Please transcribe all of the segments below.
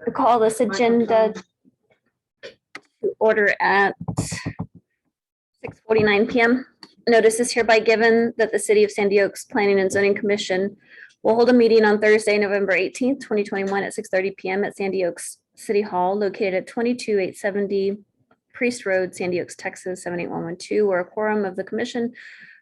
We call this agenda to order at 6:49 PM. Notice is hereby given that the City of Sandy Oaks Planning and Zoning Commission will hold a meeting on Thursday, November 18th, 2021 at 6:30 PM at Sandy Oaks City Hall located at 22870 Priest Road, Sandy Oaks, Texas 78112, where a quorum of the commission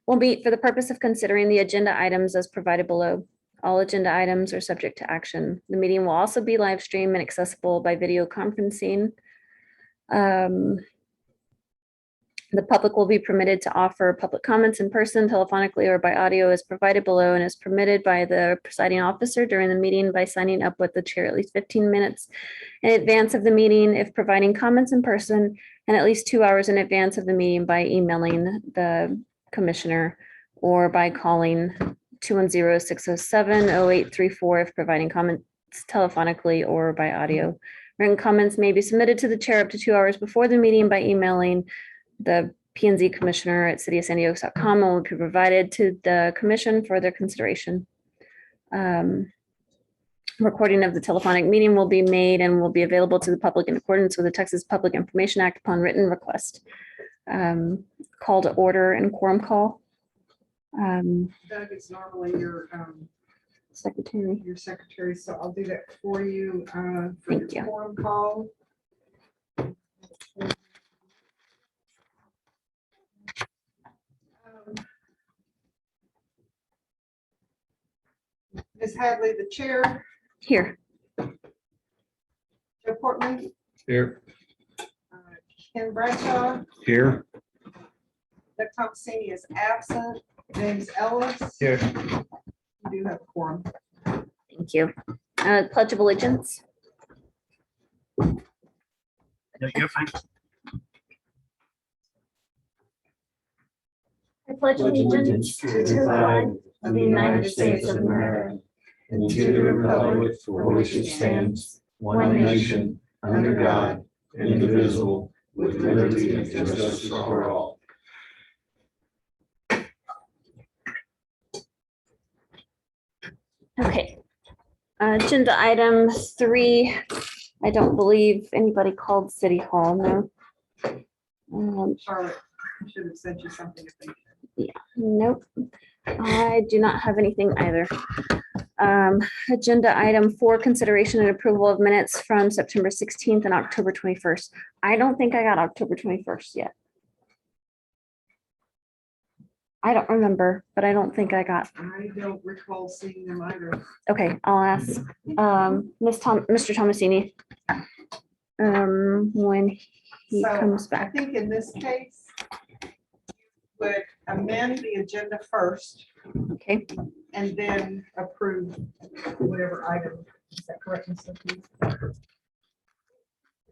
will meet for the purpose of considering the agenda items as provided below. All agenda items are subject to action. The meeting will also be live streamed and accessible by video conferencing. The public will be permitted to offer public comments in person, telephonically, or by audio as provided below and is permitted by the presiding officer during the meeting by signing up with the chair at least 15 minutes in advance of the meeting if providing comments in person, and at least 2 hours in advance of the meeting by emailing the commissioner or by calling 210-607-0834 if providing comments telephonically or by audio. Written comments may be submitted to the chair up to 2 hours before the meeting by emailing the P&Z commissioner at citysandyoaks.com and will be provided to the commission for their consideration. Recording of the telephonic meeting will be made and will be available to the public in accordance with the Texas Public Information Act upon written request. Call to order and quorum call. Doug is normally your Secretary. so I'll do that for you. For Thank your you. quorum call. Ms. Hadley, the chair, Here. Joe Portman, Here. Ken Bradshaw, Here. Doug Thomasini is absent, James Ellis. Here. You do have a quorum. Thank you. Pledge of allegiance. I pledge allegiance to the flag of the United States of America and to the republic for which it stands, one nation, under God, indivisible, with liberty and justice for all. Okay. Agenda item 3. I don't believe anybody called City Hall, no. Charlotte, I should have sent you something. If they- Nope. I do not have anything either. Agenda item 4, consideration and approval of minutes from September 16th and October 21st. I don't think I got October 21st yet. I don't remember, but I don't think I got. I don't recall seeing them either. Okay, I'll ask Mr. Thomasini when he So, comes I back. think in this case, would amend the agenda first Okay, and then approve whatever item. Is that correct, Ms. Sophie?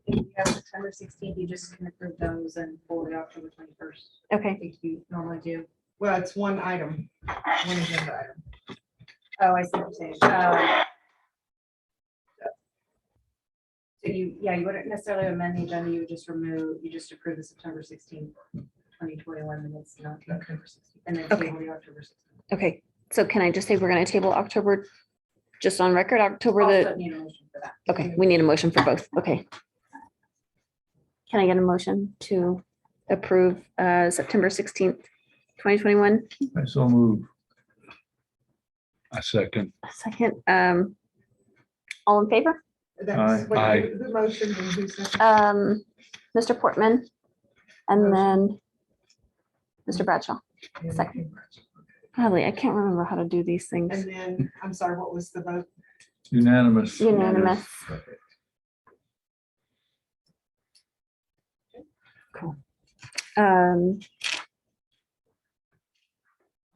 If you have September 16th, you just can approve those and forward it out to the 21st. okay. I think you normally do. Well, it's one item, one agenda item. Oh, I see what you're saying. So you wouldn't necessarily amend the agenda, you would just approve the September 16th, 2021 minutes, not the October 16th, and then Okay. table the October 16th. Okay, so can I just say we're gonna table October, just on record, October Also the, need a motion for that. okay, we need a motion for both, okay. Can I get a motion to approve September 16th, 2021? I so move. I second. Second, all in favor? That's what- Aye. who motioned and who seconded? Mr. Portman, and then Mr. Bradshaw. second. Golly, I can't remember how to do these And things. then, I'm sorry, what was the vote? Unanimous. Unanimous. Cool. I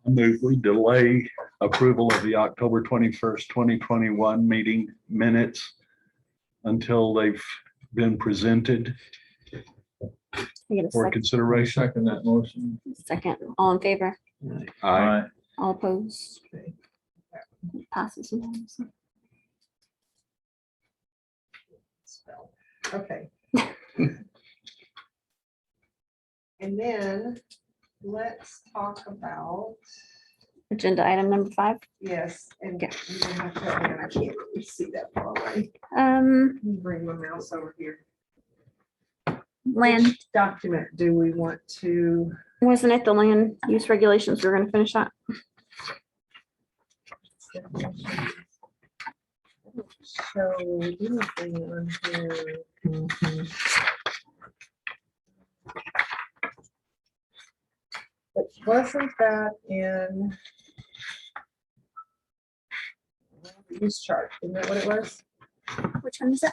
move we delay approval of the October 21st, 2021 meeting minutes until they've been presented I get a for second. consideration. Second that motion. Second, all in favor, Aye. all opposed, Okay. passes unanimously. Okay. And then let's talk about agenda item number 5. Yes. And Yeah. you're gonna have to help me, and I can't really see that far away. Um, Let me bring my mouse over here. land, Which document do we want to? wasn't it the land use regulations? We're gonna finish that. Show anything on here. But wasn't that in use chart? Isn't that what it was? Which one is it?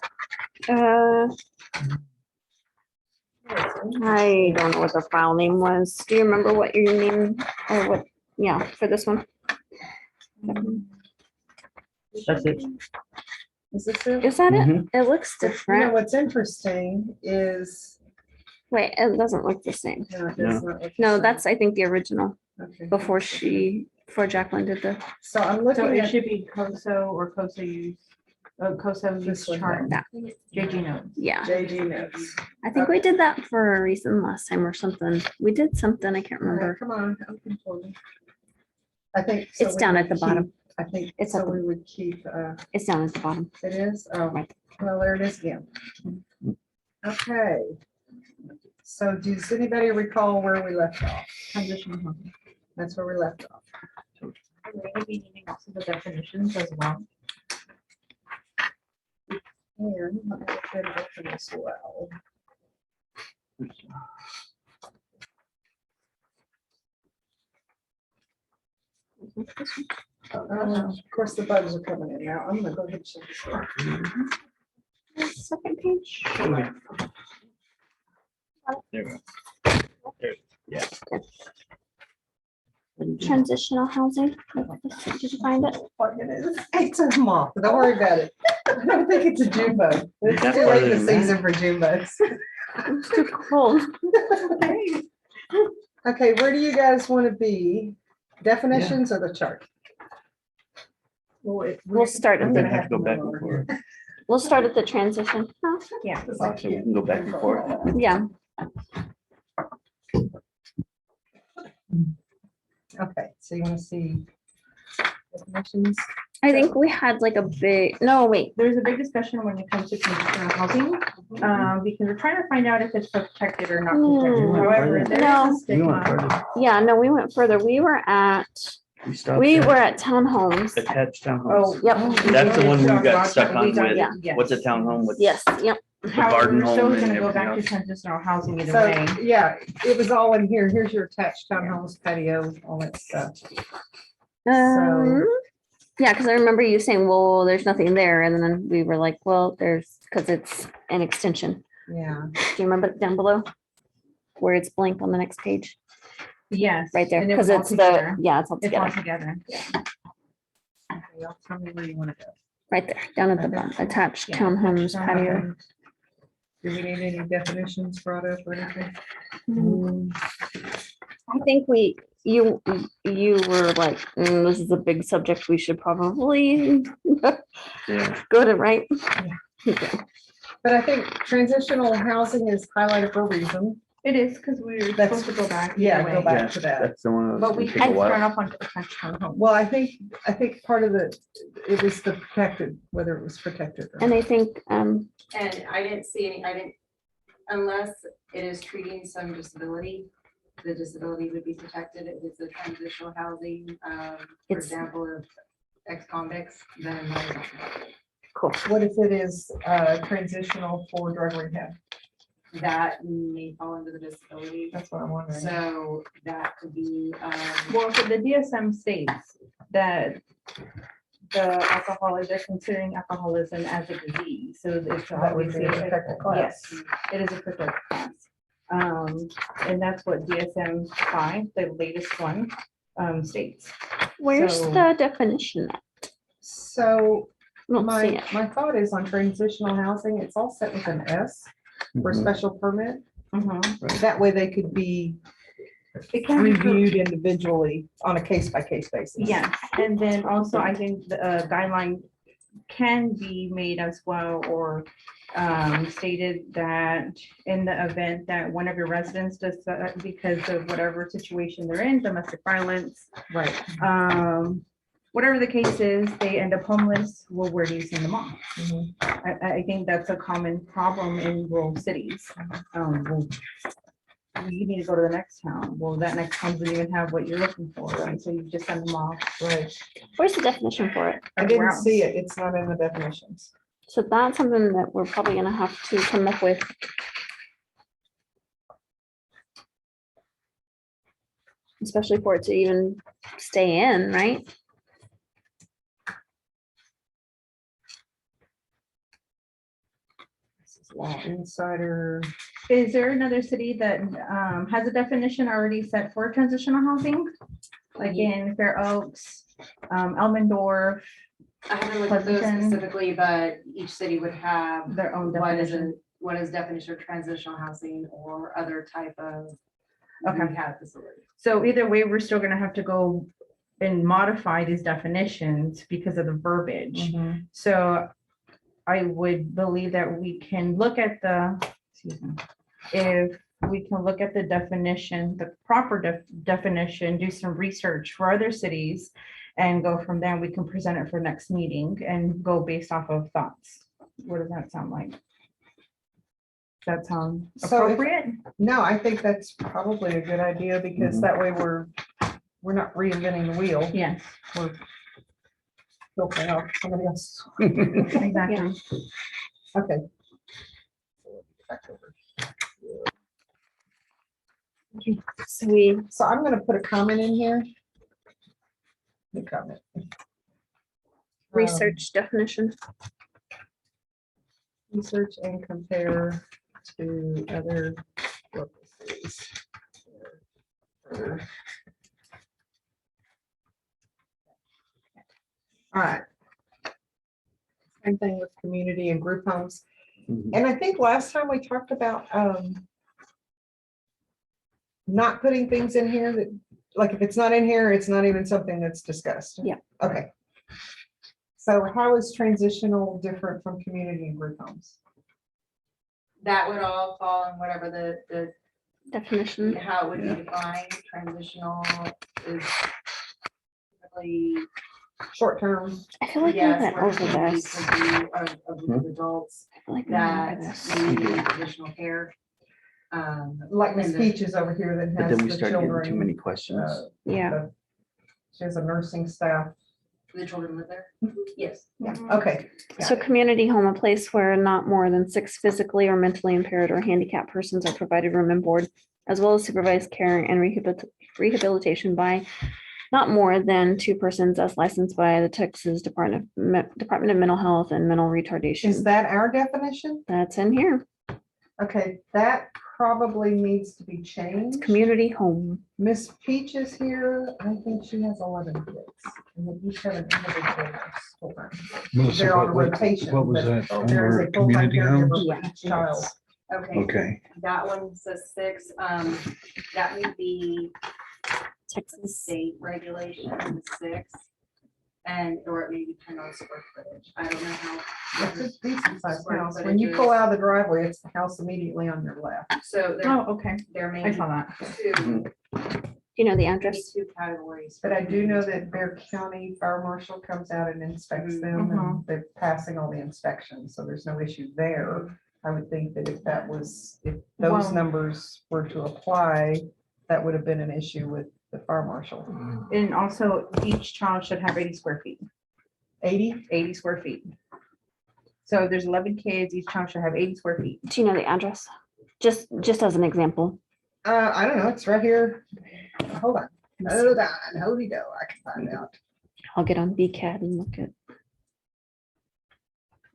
I don't know what the file name was. Do you remember what your name or what? Yeah, for this one. That's it. Is this it? Is that it? Mhm. It looks You know, different. what's interesting is. Wait, it doesn't look the same. No, it does not look the No, same. that's, I think, the original Okay. before Jacqueline did the, So I'm So looking it at, should be COSO or COSO use, COSO use This one. chart, that. JG notes. Yeah, JG notes. I think we did that for a reason last time or something. We did something, I can't All right, remember. come on, open for me. I think. so It's we down would at the bottom. keep- I think, It's so at the- we would keep, It's down at the bottom. it is, oh, Right. well, there it is again. Okay. So does anybody recall where we left off? Transitional housing. That's where we left off. Are we gonna be needing also the definitions as well? And let me get it open as well. Of course, the bugs are coming in now. I'm gonna go ahead and shut this door. Second page. There we go. Transitional housing. Did you find it? What it is? It's a moth. Don't worry about it. I don't think it's a June bug. It's That's too late farther in the than that. season for June bugs. It's too cold. Okay, where do you guys want to be? Definitions or the chart? We'll start I'm at gonna the, have to go back and forth. we'll start at the transition. Huh? Yeah. So we can go back and forth. Yeah, Okay, so you want to see definitions? I think we had like a big, no, wait, There's a big discussion when it comes to transitional housing, because we're trying to find out if it's protected or not protected. Hmm. However, there No. is a We went stigma. further. yeah, no, we went further. We were at, stopped we at were at townhomes. Attached Oh. townhomes. Yep. That's the one we got talked stuck about- we on talked- with, Yeah. yes. what's a townhome with? Yes, yep. However, garden we're still home and gonna go everything back to else. transitional housing either So, way. yeah, it was all in here. Here's your attached townhomes, patio, all that stuff. Yeah, because I remember you saying, well, there's nothing there. And then we were like, well, there's, because it's an extension. Yeah. Do you remember it down below? Where it's blank on the next page, Yes. right there, and it because was all it's the, together. yeah, it's all It's all together, together. Okay, y'all tell me where you want to go. right there, down at the Okay. bottom, attached Yeah, townhomes patio. Do we need any definitions brought up or anything? I think you were like, this is a big subject, we should probably Yeah. go to, right? Yeah. But I think transitional housing is highlighted for a reason. It is, because we were That's- supposed to go back. Yeah, either go way. back to that. That's the one. But we that can took a while. turn off on attached townhome. Well, I think part of it was the protected, whether it was protected. or And not. I think, And I didn't see any, unless it is treating some disability, the disability would be protected. If it's a transitional housing, for It's- example, of ex-convicts, then that is not protected. cool, What if it is transitional for drug rehab? That may fall under the disability. That's what I'm wondering. So that could be, Well, so the DSM states that the alcoholic, they're considering alcoholism as a disease, so it's So that would be obviously. a protected class. Yes, it is a protected class. And that's what DSM 5, the latest one, states. where's So- the definition? at? So I don't see my, it. my thought is on transitional housing, it's all set with an S for Mhm. special permit. Mhm. That way they could be It can be reviewed individually on a case by case basis. Yes, and then also I think the guideline can be made as well, or stated that in the event that one of your residents does that because of whatever situation they're in, domestic violence, Right. whatever the case is, they end up homeless, well, where do you send them off? Mhm. I think that's a common problem in rural cities. Well, you need to go to the next town. Well, that next town doesn't even have what you're looking for, right? So you just send them off. Right. Where's the definition for it? I didn't see it. It's not in the definitions. So that's something that we're probably gonna have to come up with. Especially for it to even stay in, right? This is Law Insider. Is there another city that has a definition already set for transitional housing? Like in Fair Oaks, Elmendorf, I haven't looked at those Pleasanton. specifically, but each city would have their own what is definition? what is definition of transitional housing or other type of Okay. rehab facility. So either way, we're still gonna have to go and modify these definitions because of the verbiage. So I would believe that we can look at excuse me, if we can look at the definition, the proper definition, do some research for other cities and go from there. We can present it for next meeting and go based off of thoughts. What does that sound like? That sound So if- appropriate? No, I think that's probably a good idea because that way we're not reinventing the wheel. Yes, We're filtering out somebody else. exactly. Okay. So So I'm gonna put a comment in here. The comment. research definition. Research and compare to other purposes. All right. Same thing with community and group homes. Mhm. And I think last time we talked about not putting things in here that, like, if it's not in here, it's not even something that's discussed. Yeah. Okay. So how is transitional different from community and group homes? That would all fall in whatever the, Definition. how it would be defined. Transitional is typically, Short term, I feel like we yes, went where over communities this. could be of group of adults I feel like we went over that this. need additional care. like Miss And the- Peach is over here that But has then we the started getting too children. many questions. Yeah, She has a nursing staff. The children live there? Yes. Yeah, okay. so community home, a place where not more than 6 physically or mentally impaired or handicapped persons are provided room and board, as well as supervised care and rehabilitation by not more than 2 persons as licensed by the Texas Department of Mental Health and Mental Is Retardation. that our definition? That's in here. Okay, that probably needs to be changed. Community home. Miss Peach is here. I think she has 11 kids. And they each have an individual children. Melissa, They're on what rotation, what was but that? There is Under a full-time community homes? caregiver for each child. Okay, Okay, that one says 6, that would be Texas. state regulation, 6. And, or it may depend on square footage. I don't know how. It's a decent sized Square house. When you footage pull is. out of the driveway, it's the house immediately on your left. So there, Oh, okay. there may I be saw that. two, Do you know the address? two categories. But I do know that Bear County Fire Marshal comes out and inspects them and they're passing all the inspections, so there's no issue there. I would think that if those Well- numbers were to apply, that would have been an issue with the fire marshal. And also each child should have 80 square feet. 80 square feet. So if there's 11 kids, each child should have 80 square feet. Do you know the address? Just as an example. I don't know, it's right here. Hold on, hold on, hold it, I can find out. I'll get on BCAD and look at.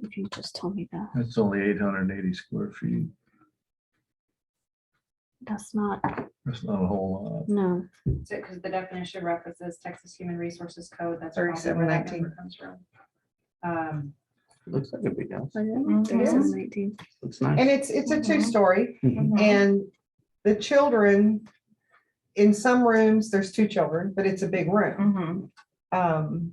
If you just tell me that, It's only 880 square feet. that's not, That's not a whole lot. no. Because the definition references Texas Human Resources Code, that's probably where that 3719. number comes from. Looks like a big house. Mhm. 3719. Looks nice. And it's a Mhm. two-story, Mhm. and the children, in some rooms, there's 2 children, but it's a big room. Mhm.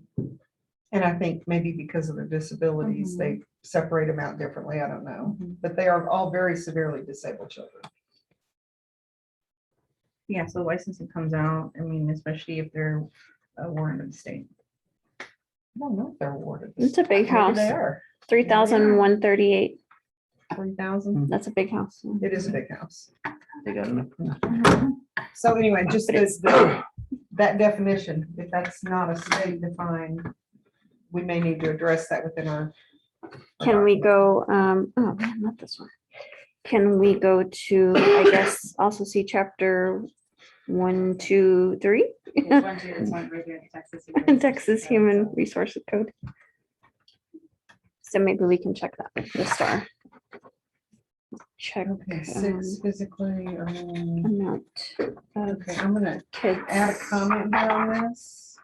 And I think maybe because of their disabilities, they separate them out differently. I don't know. But they are all very severely disabled children. Yeah, so licensing comes out, I mean, especially if they're a warrant of the state. I don't know if they're awarded. It's a big Maybe house, They are 3,138. 3,000. That's a big house. It is a big house. They got enough. So anyway, just But it's- that definition, if that's not a state defined, we may need to address that within our. Can we go, oh, man, not this one. Can we go to, I guess, also see chapter 1, 2, 3? It's one right here in Texas. Human Texas Resources Code, Human so- Resources Code. So maybe we can check that with the star. Check Okay, 6 physically. amount of Okay, I'm gonna kids. add a comment here on this.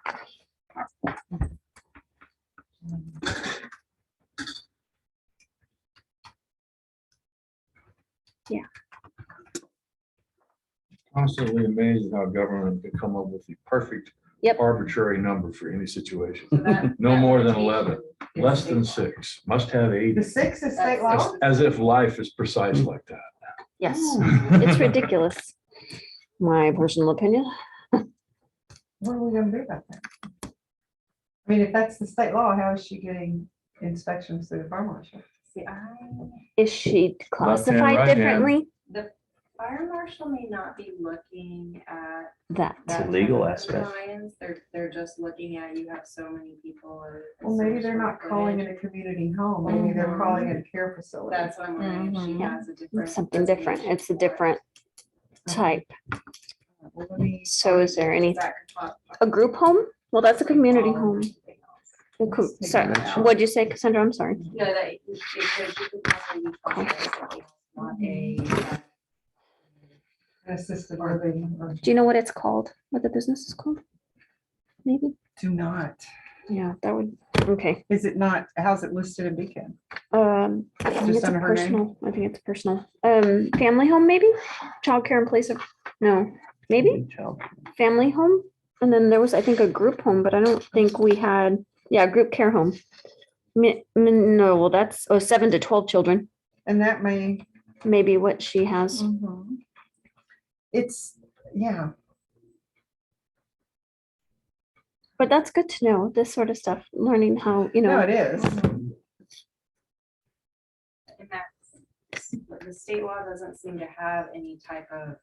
Constantly amazed at how government can come up with the perfect Yep. arbitrary number for any situation. So that- No that more than limitation 11, is less than state law. 6, must have 80. The 6 is state law. As if life is precise like that. Yes, it's ridiculous. My personal opinion. What are we gonna do about that? I mean, if that's the state law, how is she getting inspections through the fire marshal? See, Is she classified right hand. differently? the fire marshal may not be looking at That, It's a that legal type of aspect. compliance. They're just looking at, you have so many people. or Well, so maybe much they're not square calling footage. it a community home. Maybe they're Mhm. calling it a care facility. That's what I'm wondering, if she Mhm. has a different. something different. It's a designation for it. different type. Well, let me- So is there any, That could pop- a group home? Well, that's a community all home. everything else. A co- Let's take Sorry, that out. what'd you say, Cassandra? I'm sorry. No, that it could possibly be classified as something else, not a. Assisted living. or- Do you know what it's called? What the business is called? Maybe? Do not. Yeah, that would, okay. Is it not, how's it listed in Beacon? I think Just it's a under her name? personal, I think it's personal. Family home, maybe? Childcare in place of, no, maybe Child. family home? And then there was, I think, a group home, but I don't think we had, yeah, group care home. No, well, that's, 7 to 12 children, And that may, maybe what she has. it's, yeah, But that's good to know, this sort of stuff, learning how, no, it is. And that's, the state law doesn't seem to have any type of.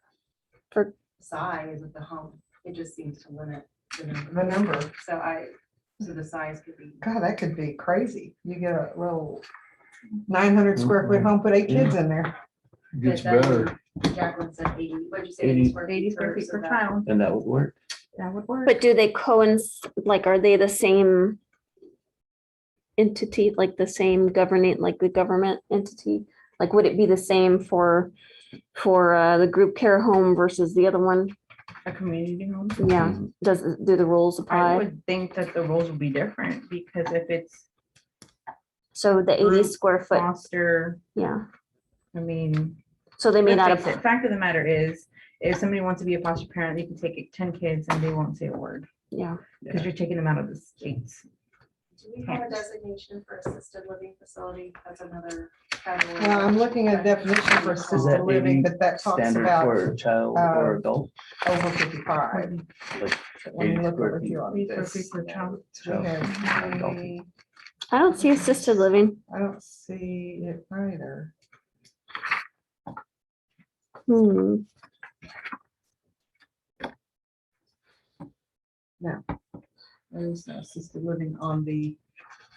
For- Size of the home, it just seems to limit the number. The number, So the size could be. God, that could be crazy. You get a little 900 square foot home, put 8 kids in there. Gets But then better. Jacqueline said 80, what'd you say? 80 80 square feet so per that- child, And that would work. that would work. But do they like, are they the same entity, like the same governing, like the government entity? Like, would it be the same for the group care home versus the other one? A community home. Yeah, do the rules I apply? would think that the rules would be different because if it's So the 80 group square foot, foster, yeah, I mean. so they may let's not face it, have, Fact of the matter is, if somebody wants to be a foster parent, they can take 10 kids and they won't say a word yeah, because you're taking them out of the states. Do we have a designation for assisted living facility? That's another. category. Well, I'm looking at definition for Is assisted that living, 80 but that talks Standard about for a child or adult. over 55. Like Let me 80 look square over feet. here on 80 square this. feet per child. Child. Okay, I don't see assisted living. I don't see it either. There's no assisted living on the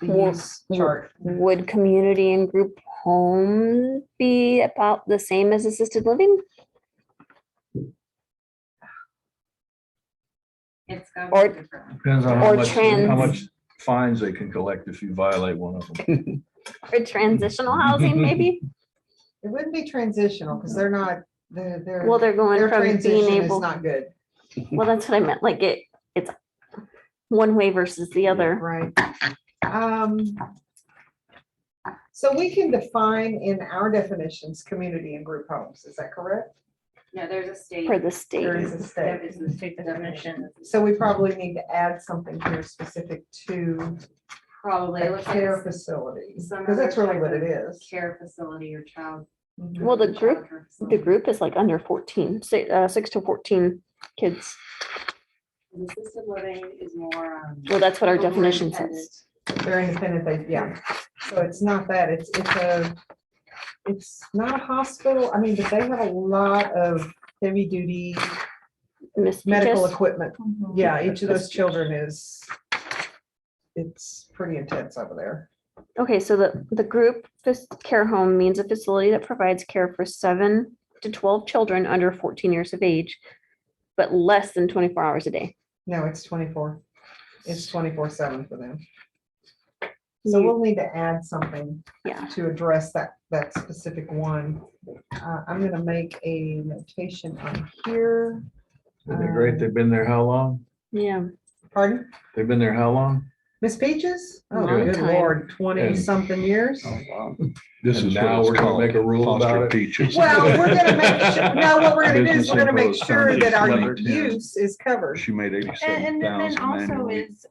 Well, use chart. Would community and group home be about the same as assisted living? It's got. Or- Depends on Or how trans. much fines they can collect if you violate one of them. Or transitional housing, maybe? It wouldn't be transitional because they're not, they're. Well, they're going their from being transition is able, not good. well, that's what I meant, like it's one way versus the other. Right. So we can define in our definitions, community and group homes, is that correct? No, there's a state. per the state. There is a That state. is the state definition. So we probably need to add something here specific to Probably, it the looks like care it's facilities, some because that's other really what type it of is. care facility or child. Mhm. Well, the child group, care the facility. group is like under 14, 6 to 14 kids. Assisted living is more. Well, that's what our more definition independent. says. They're independent, they, yeah. So it's not that, it's not a hospital. I mean, but they have a lot of heavy duty Miss medical Peaches, equipment. Mhm. Yeah, each of those children it's pretty intense over there. okay, so the group care home means a facility that provides care for 7 to 12 children under 14 years of age, but less than 24 hours a day. No, it's 24. It's 24/7 for them. So we'll need to add something Yeah. to address that specific one. I'm gonna make a notation on here. Isn't it great? They've been there how long? Yeah. Pardon? They've been there how long? Miss Peaches? Oh, Long good time. Lord, 20-something years. Oh, wow. This And is now what it's we're gonna called, make a rule about Foster it? Peaches. Well, we're gonna make sure, no, what we're gonna do is Business we're gonna make info sure that our founded 1110. use is covered. She made And 87,000 then also annually. is,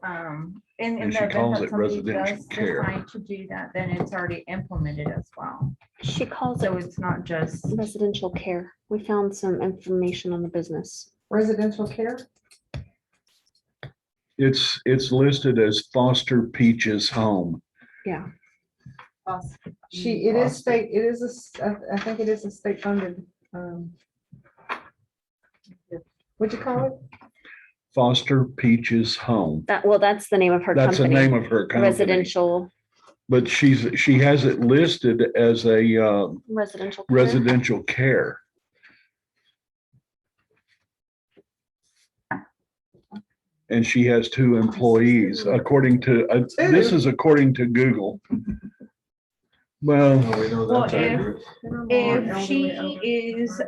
in And the she event calls that it somebody residential does care. decide to do that, then it's already implemented as well. She calls So it it's not just, residential care. We found some information on the business. Residential care? It's listed as Foster Peaches Home. Yeah. It is state, it is I think it is a state funded, what'd you call it? Foster Peaches Home. That's the name of her That's the company. name of her company. Residential, But she has it listed as a residential. care. residential care. And she has 2 employees, according to, this is according to Google. Well, Oh, we know Well, that's if- accurate. if she is,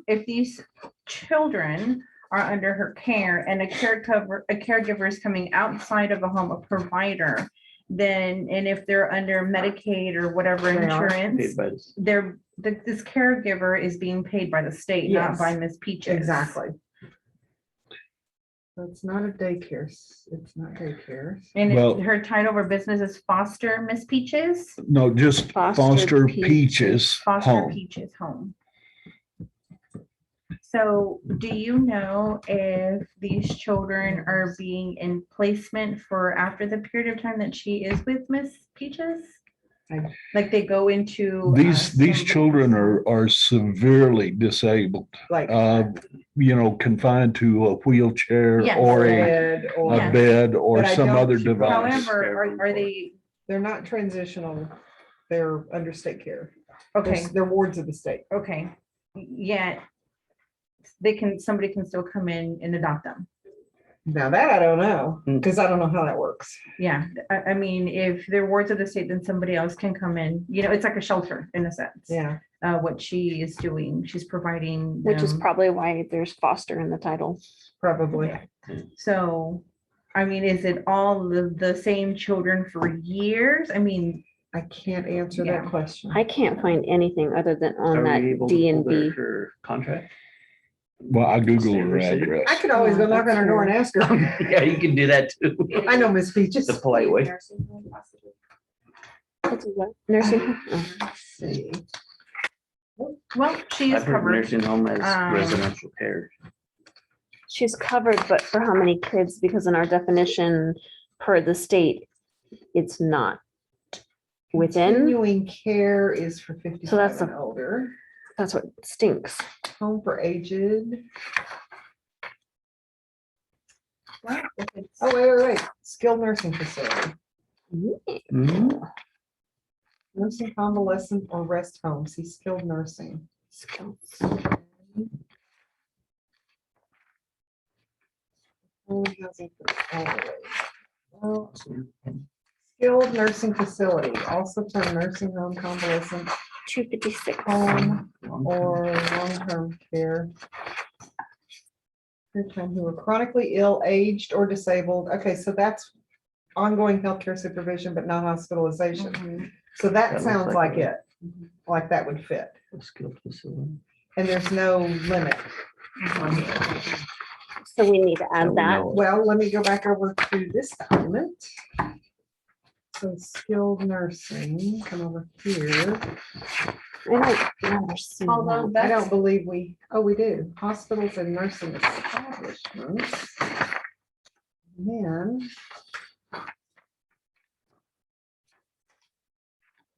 if these children are under her care and a caregiver is coming outside of a home, a provider, then, and if they're under Medicaid or whatever They are. insurance, Paid by the- this caregiver is being paid by the state, not Yes, by Miss Peaches. Exactly. So it's not a daycare, it's not daycare. And Well- her title of her business is Foster Miss Peaches, no, just Foster Foster Peaches. Peaches Foster Home. Peaches Home. So do you know if these children are being in placement for after the period of time that she is with Miss Peaches? I- Like they go into. These some- children are severely disabled, Like. confined to a wheelchair Yes. or bed a or- Yeah. bed or But I some don't- other device. However, are they, They're not transitional, they're under state care. okay, They're wards of the state. okay, yet somebody can still come in and adopt them. Now that I don't know, Mm. because I don't know how that works. Yeah, I mean, if they're wards of the state, then somebody else can come in, it's like a shelter in a sense. Yeah. What she is doing, she's providing. Which is them- probably why there's Foster in the title. Probably. So, I mean, is it all the same children for years? I mean, I can't answer Yeah. that question. I can't find anything other than on Are we that able to D pull and their- B. her contract? Well, I Googled State her receipt. address. I could always go knock on her door and ask her. Yeah, you can do that too. I know Miss Peaches. The polite way. Nursing home, possibly. It's a what? Nursing home? Oh. Let's see. well, she is I've heard covered. nursing home as Um, residential care. She's covered, but for how many kids? Because in our definition per the state, it's not within. Continuing care is for 55 that's and a- older. That's what stinks. Home for aged. Well, if it's- Oh, wait. Skilled nursing facility. Mhm. Nursing convalescent or rest home. See skilled nursing. Skills. Home housing for the elderly. Well, skilled nursing facility, also term nursing home, convalescent 256. home, or long-term care. Person who are chronically ill, aged, or disabled. Okay, so that's ongoing healthcare supervision, but not hospitalization. Mhm. So That that looks sounds like like it, like that would fit. A skilled facility. And there's no limit on here. So we need to That add we that. know of. Well, let me go back over to this document. So skilled nursing, come over here. I don't remember seeing Although that. I that's, don't believe we do. Hospitals and nursing establishments. Then.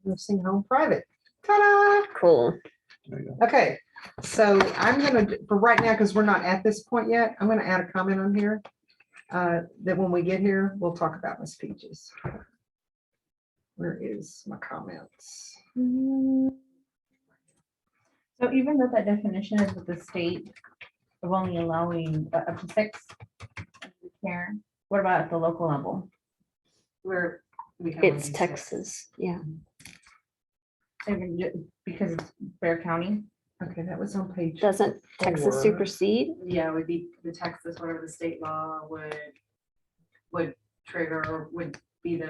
Nursing home private. Ta-da! Cool. There you go. Okay, so I'm gonna, for right now, because we're not at this point yet, I'm gonna add a comment on here. That when we get here, we'll talk about Miss Peaches. Where is my comments? so even though that definition is with the state of only allowing up to 6 care, what about at the local level? Where we can only It's do 6. Texas, yeah. Even because it's Bear County? Okay, that was on page. Doesn't Texas 4. supersede? Yeah, it would be the Texas, whatever the state law would trigger, or would be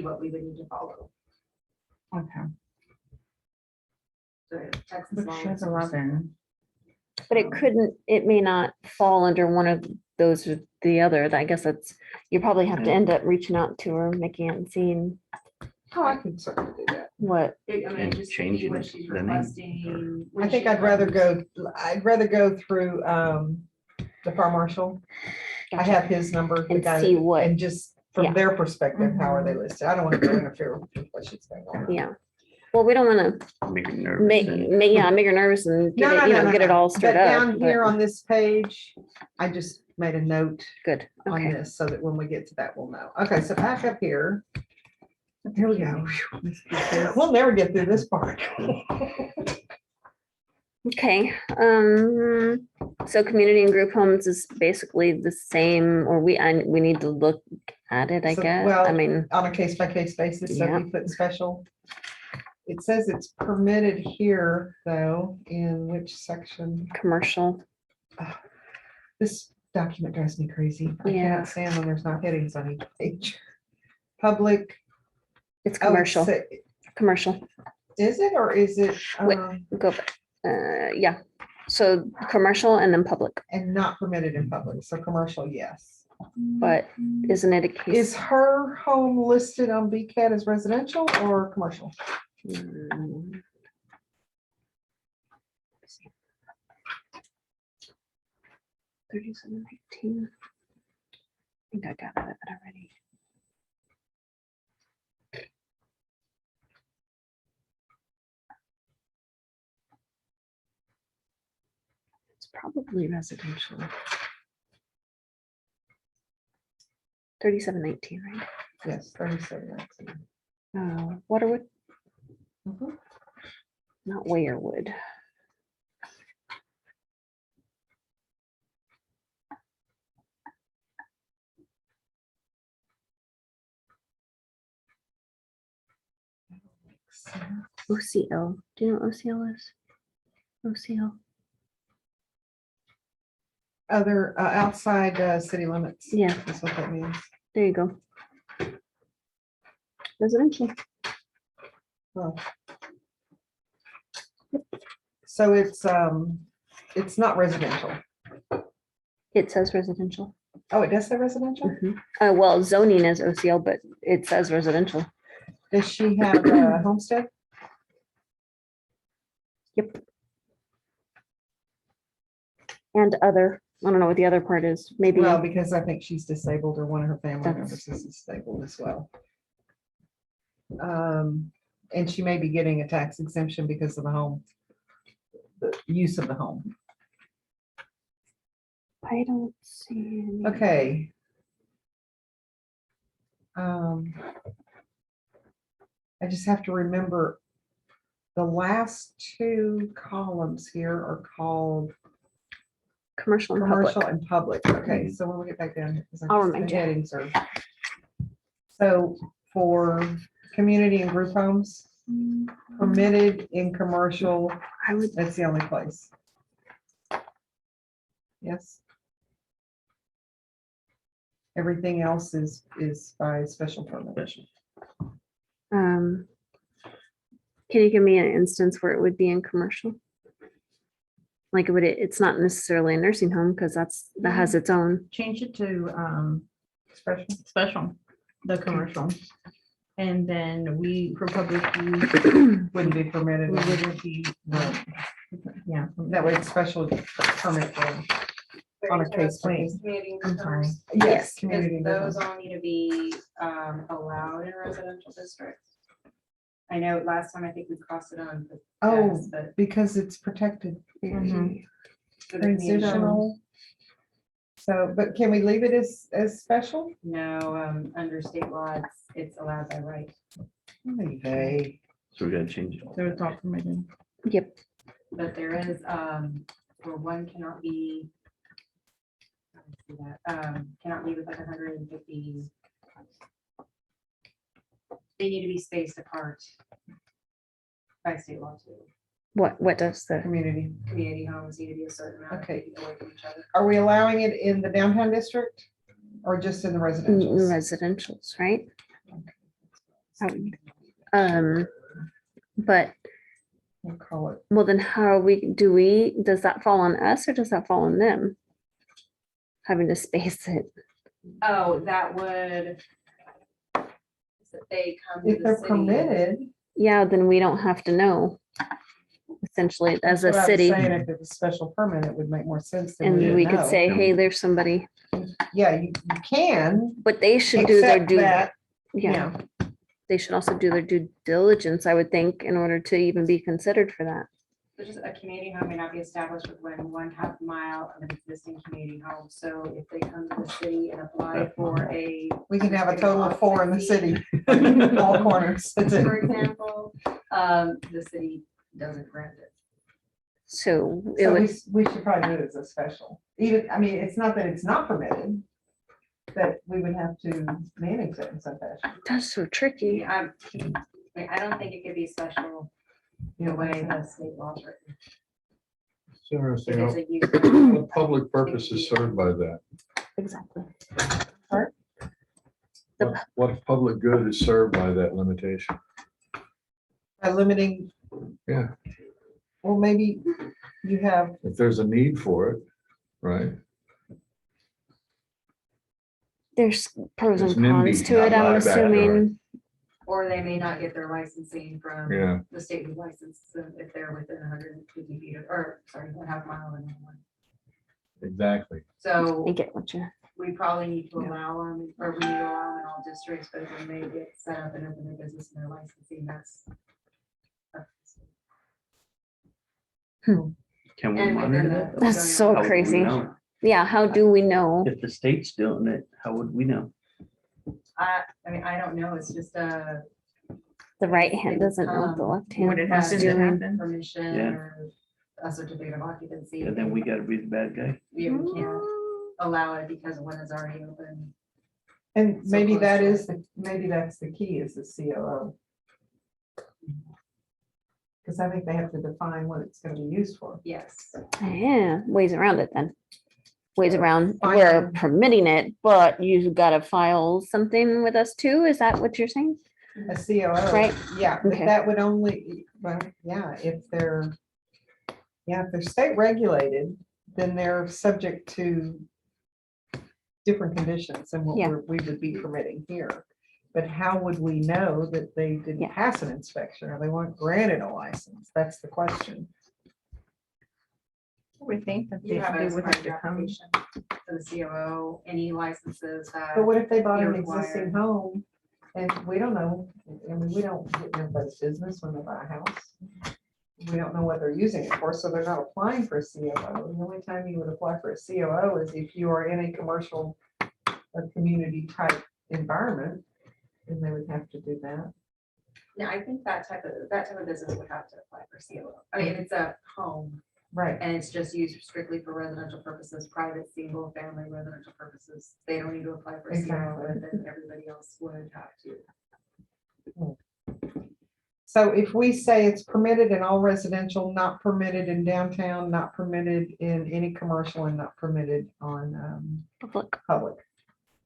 what we would need to follow. Okay. The Texas Which law. shows would- 11. But it couldn't, it may not fall under one of those or the other. I guess that's, you probably have to end up reaching out to her, making it and seeing Oh, I can certainly do that. what, I mean, And just changing what it, she's the name. requesting. I think I'd rather go through the fire marshal. I have his number. the And guy see that- what- And just yeah. from their perspective, how are they listed? I don't want to go interfere with what she's going on. yeah. Well, we don't want to Make it nervous. make, and- make her nervous and get it, get it all stirred But up. down here but on this page, I just made a note Good, on okay. this so that when we get to that, we'll know. Okay, so back up here. Here we go. We'll never get through this part. Okay, so community and group homes is basically the same, or we need to look at it, I So, guess. well, I mean, On a case by case basis, so Yeah. we put special. It says it's permitted here, though, in which section? commercial, This document drives me crazy. I Yeah. cannot stand when there's not headings on each page. Public. it's oh, commercial, say- commercial, Is it, or is it, Wait. go, yeah. So commercial and then public, and not permitted in public, so commercial, yes. but isn't it a case? Is her home listed on BCAT as residential or commercial? Mm. 3718. I think I got it already. It's probably residential. 3719, right? Yes, 37. Waterwood, Mhm. not Warewood. OCL. Do you know what OCL is? OCL. Other, outside, city limits. Yeah, That's what that means. there you go. Residential. So it's not residential. It says residential. Oh, it does say residential? Mhm. Well, zoning is OCL, but it says residential. Does she have a homestead? Yep. And other, I don't know what the other part is. Maybe, Well, because I think she's disabled or one of her family That's- members is disabled as well. And she may be getting a tax exemption because of the home, the use of the home. I don't see. any- Okay. I just have to remember the last two columns here are called Commercial and commercial public. and public. Okay, so when we get back down here. 'cause I I'll guess the remind you. headings are- So for community and group homes, permitted in commercial, I would, that's the only place. Yes. Everything else is by special permit. can you give me an instance where it would be in commercial? Like, it's not necessarily a nursing home because that has its own. Change it to special, the commercial. And then we, for public use, Wouldn't be permitted. we wouldn't be, yeah. That way it's special permit for, on a case by case. Community I'm sorry. homes. Yes, Because community. those business. all need to be allowed in residential districts. I know last time I think we crossed it on. the Oh, test, But because it's protected. Mhm. for the community homes, Transitional. So, but can we leave it as special? no, under state law, it's allowed by right. They, So we gotta change it. So it's all permitted. Yep. But there is, where one cannot be. how do I say that? Cannot be with like 150. They need to be spaced apart. By state law too. What does the, community. Community homes need to be a certain amount of Okay. feet away from each other. Are we allowing it in the downtown district? Or just in the residential? residentials, right? But, We'll call it. well, then how are does that fall on us or does that fall on them? Having to space it. Oh, that would. If they come to If the they're city. permitted. Yeah, then we don't have to know. Essentially, as a That's what I was city, saying, if it was special permit, it would make more sense. than and didn't we could know. say, hey, there's somebody, Yeah, you can. but they should do their accept due, that, yeah, they should also do their due diligence, I would think, in order to even be considered for that. So just a community home may not be established within 1/2 mile of an existing community home. So if they come to the city and apply for a, We can have a total of 4 in the city, all corners. That's it. for example, the city doesn't grant it. So it So would, we should probably do it as a special, even, I mean, it's not that it's not permitted, but we would have to manage it in some fashion. that's so tricky. I don't think it could be special the way the state law is written. It's interesting, It is how a use. the public purpose is served by that. Exactly. What public good is served by that limitation? By limiting. Yeah. Well, maybe you have, If there's a need for it, right? There's pros and There's NIMBY, cons to it, not I'm buyback, assuming. Or they may not get their licensing from Yeah. the state who licenses them if they're within 150 feet or, sorry, 1/2 mile of anyone. Exactly. So I get what you're, we probably need to allow them, or we need to allow them in all districts, but when they get set up and open their business and their licensing, that's. Can we And monitor within that? the- that's so How would we crazy. know? Yeah, how do we know? If the state's doing it, how would we know? I mean, I don't know, it's just The right hand doesn't know what the left hand Would it is happen to doing. happen? permission Yeah. or a certificate of occupancy. And then we gotta be the bad guy. We can't allow it because one is already open. and So maybe close that to is, maybe that's the key is the COO. Because I think they have to define what it's gonna be used for. Yes. Yeah, ways around it then. Ways around, Fine. we're permitting it, but you've got to file something with us too, is that what you're saying? A COO. Right. Yeah, but Okay. that would only, well, yeah, if they're state regulated, then they're subject to different conditions than what Yeah. we would be permitting here. But how would we know that they didn't Yeah. pass an inspection or they weren't granted a license? That's the question. We think that You they have they a would have to come. application for the COO, any licenses that. But what if they bought You're an existing required. home and we don't know, I mean, we don't get in anybody's business when they buy a house. We don't know what they're using it for, so they're not applying for a COO. The only time you would apply for a COO is if you are in a commercial or community type environment, and they would have to do that. Yeah, I think that type of business would have to apply for COO. I mean, it's a home Right. and it's just used strictly for residential purposes, private, single family residential purposes. They don't need to apply for a COO, and then everybody else would have to. So if we say it's permitted in all residential, not permitted in downtown, not permitted in any commercial, and not permitted on Public. public,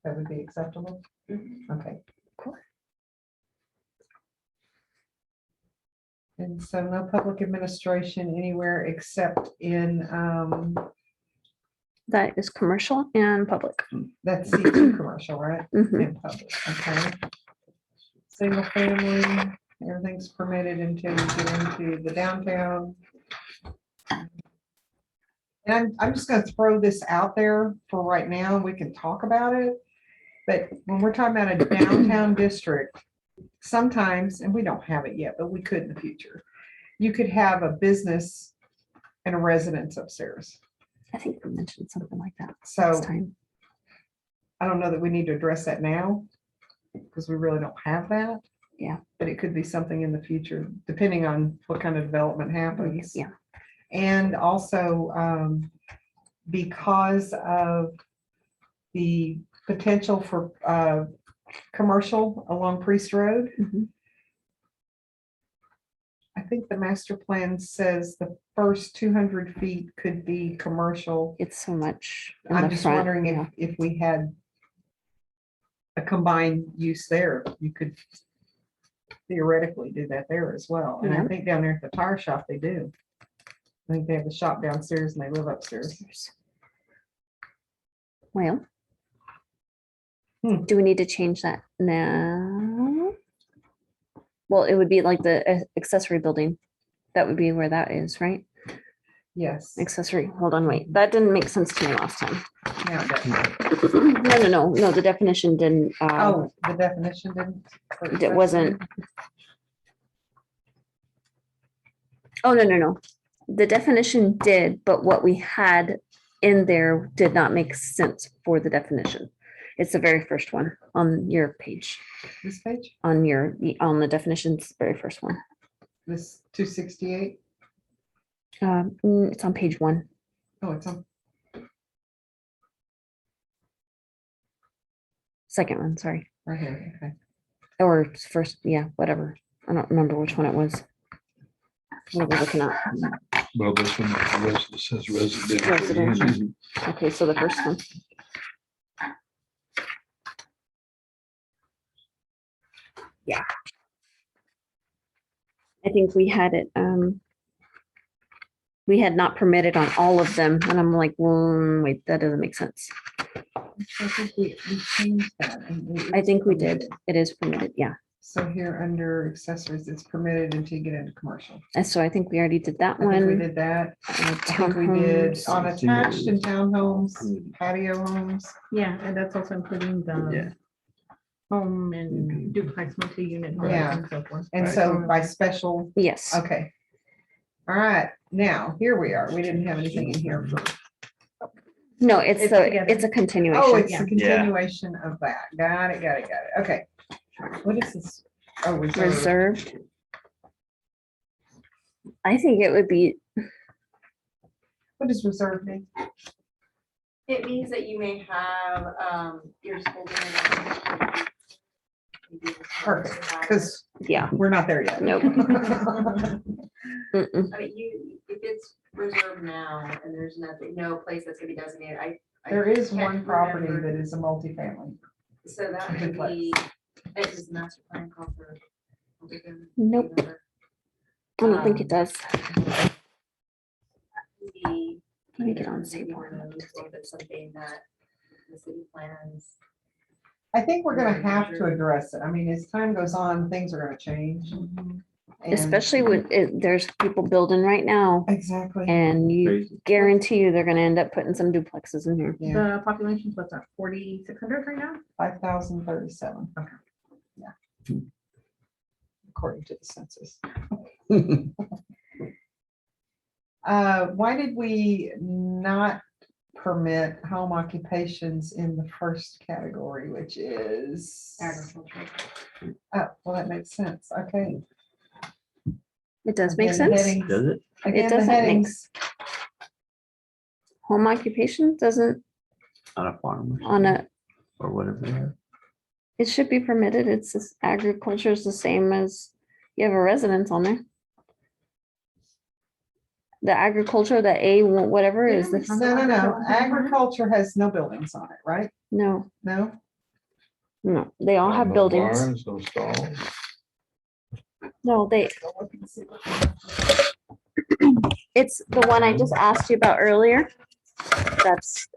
that would be acceptable? Okay. And so no public administration anywhere except in, That is commercial and public. that's C2 commercial, right? Mhm. And public, okay. Single family, everything's permitted until you get into the downtown. And I'm just gonna throw this out there for right now, we can talk about it. But when we're talking about a downtown district, sometimes, and we don't have it yet, but we could in the future. You could have a business and a residence upstairs. I think we mentioned something like that last So time. I don't know that we need to address that now, because we really don't have that. Yeah. But it could be something in the future, depending on what kind of development happens. Yeah. And also, because of the potential for commercial along Priest Road, Mhm. I think the master plan says the first 200 feet could be commercial. It's so much in I'm the just front. wondering yeah. if we had a combined use there, you could theoretically do that there as well. And I Yeah. think down there at the tire shop, they do. I think they have the shop downstairs and they live upstairs. Well. Hmm. Do we need to change that now? Well, it would be like the accessory building. That would be where that is, right? Yes. Accessory, hold on, wait, that didn't make sense to me last time. Now that- No, the definition didn't, Oh, the definition didn't. for it wasn't. Oh, no. The definition did, but what we had in there did not make sense for the definition. It's the very first one on your page, This page, on the definitions, very first one. this 268. It's on page 1. Oh, it's on. Second one, sorry. Right here, okay. Or first, yeah, whatever. I don't remember which one it was. What are we looking at? Well, this one says residential. Residential. uses. Okay, so the first one. Yeah. I think we had it, we had not permitted on all of them, and I'm like, wait, that doesn't make sense. I think we changed that. and it I is think we did. permitted. It is permitted, yeah. So here under accessories, it's permitted until you get into commercial. And so I think we already did that I think we one. did that. I think we did Townhomes. on attached and townhomes, patio homes. Yeah, and that's also including Yeah. the home and duplex multi-unit. homes Yeah. and so forth. And so by special, Yes, okay. All right, now, here we are. We didn't have anything in here for, no, it's It's a, together. it's a oh, continuation. it's the continuation of that. Got it. Okay. What is this? Oh, reserve. Reserved. I think it would be, What does reserve mean? It means that you may have, you're just holding it. Perfect, because yeah, we're not there yet. Nope. mm-mm. I mean, if it's reserved now and there's nothing, no place that's gonna be designated, I There is can't one property remember. that is a multifamily. So that would be, it is master plan call for. Nope. I don't think it does. Let me get on Sable. Something that the city plans. I think we're gonna have to address it. I mean, as time goes on, things are gonna change. And- Especially when there's people building right now, Exactly. and you Crazy. guarantee you they're gonna end up putting some duplexes in here. Yeah, The population's what's that, 4,600 right now? 5,037. Okay. Yeah. According to the census. Why did we not permit home occupations in the first category, which is? Agriculture. Oh, well, that makes sense. Okay. It does make Again, the sense. headings- Does it? Again, the doesn't make headings. Home occupation doesn't, On a farm on a, or whatever. it should be permitted. It's just agriculture is the same as you have a residence on there. The agriculture, the A, whatever is this, No. Agriculture has no buildings on it, right? no, No? no, they all have No buildings. barns, no stalls. No, it's the one I just asked you about earlier. That's,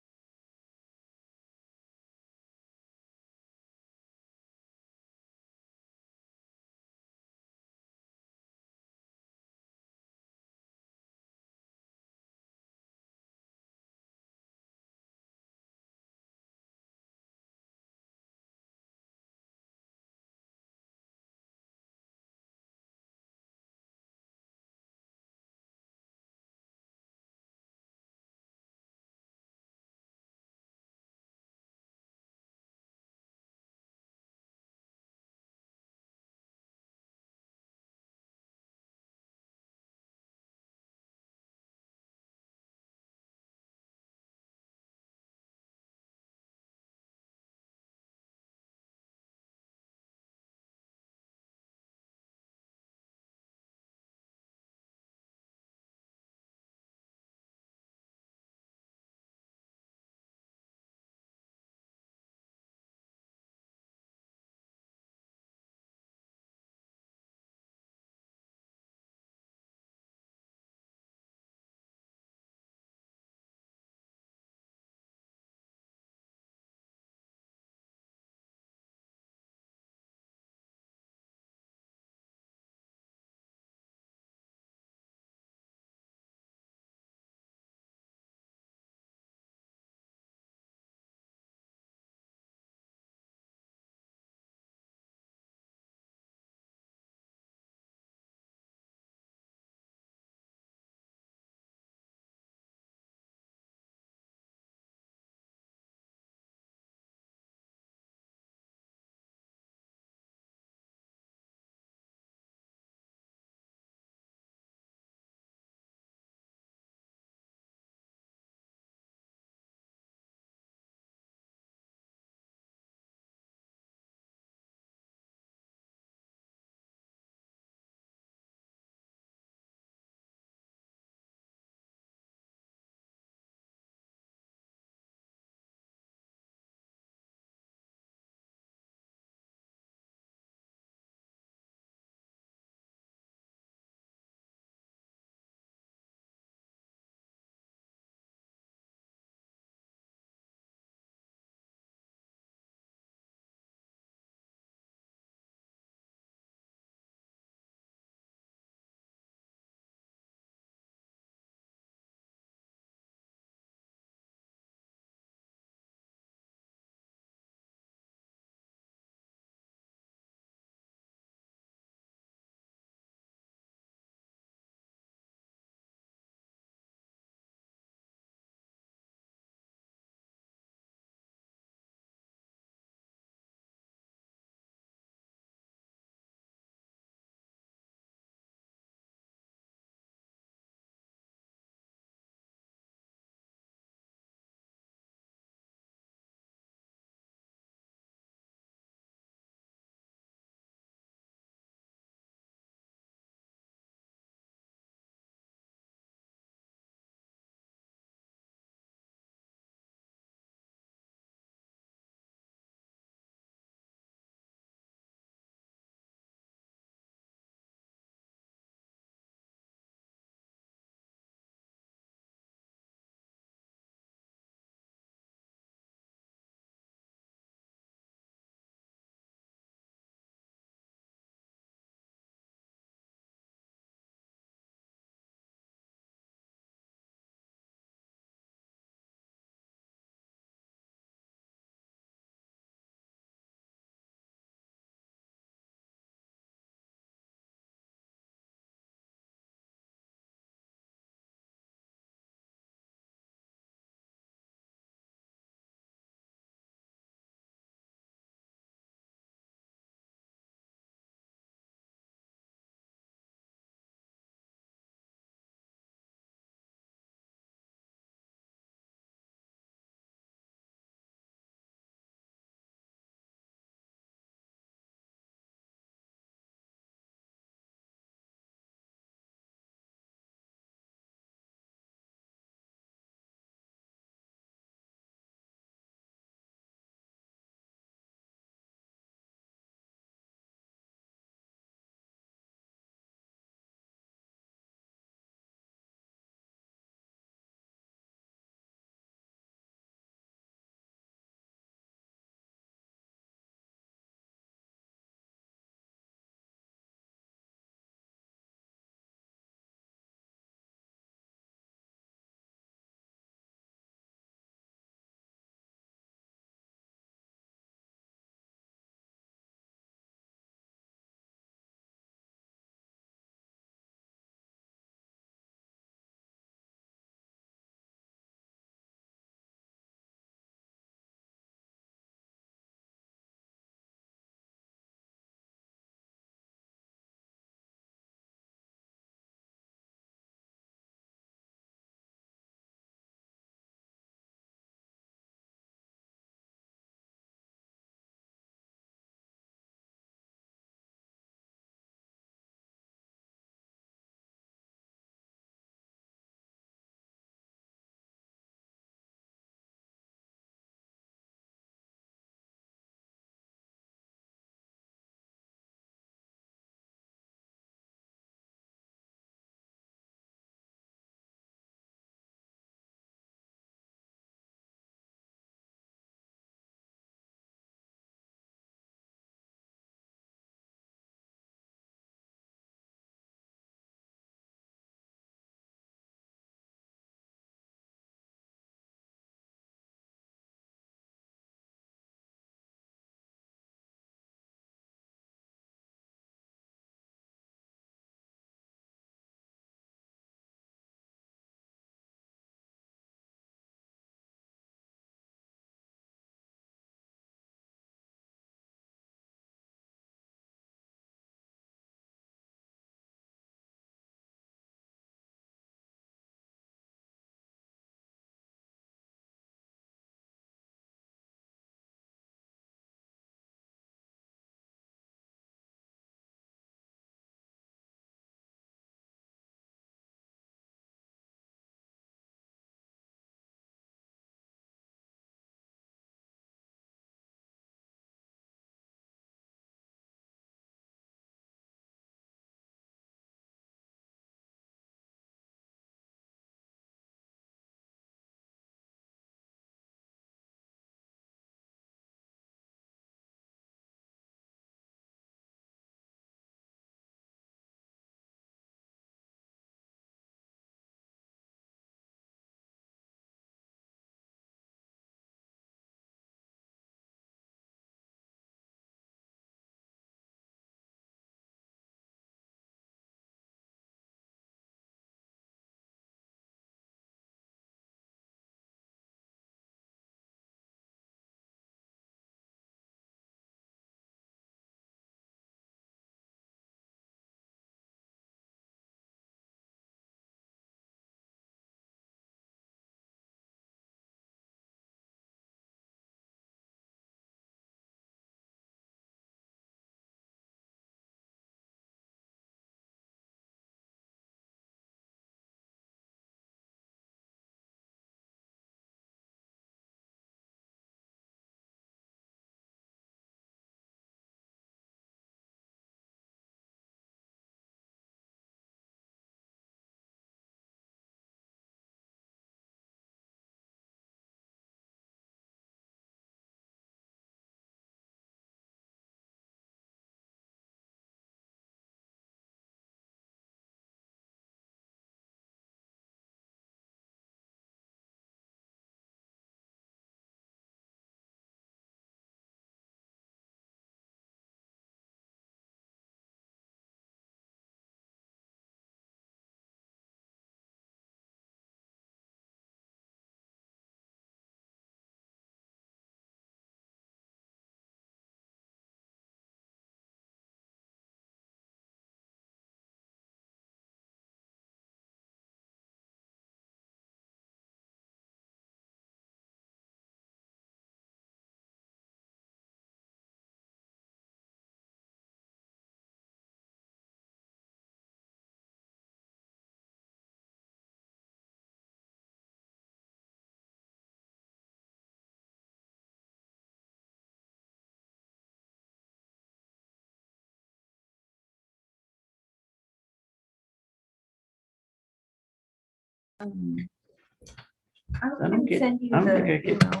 I I don't can get- send you I don't the think I get- email.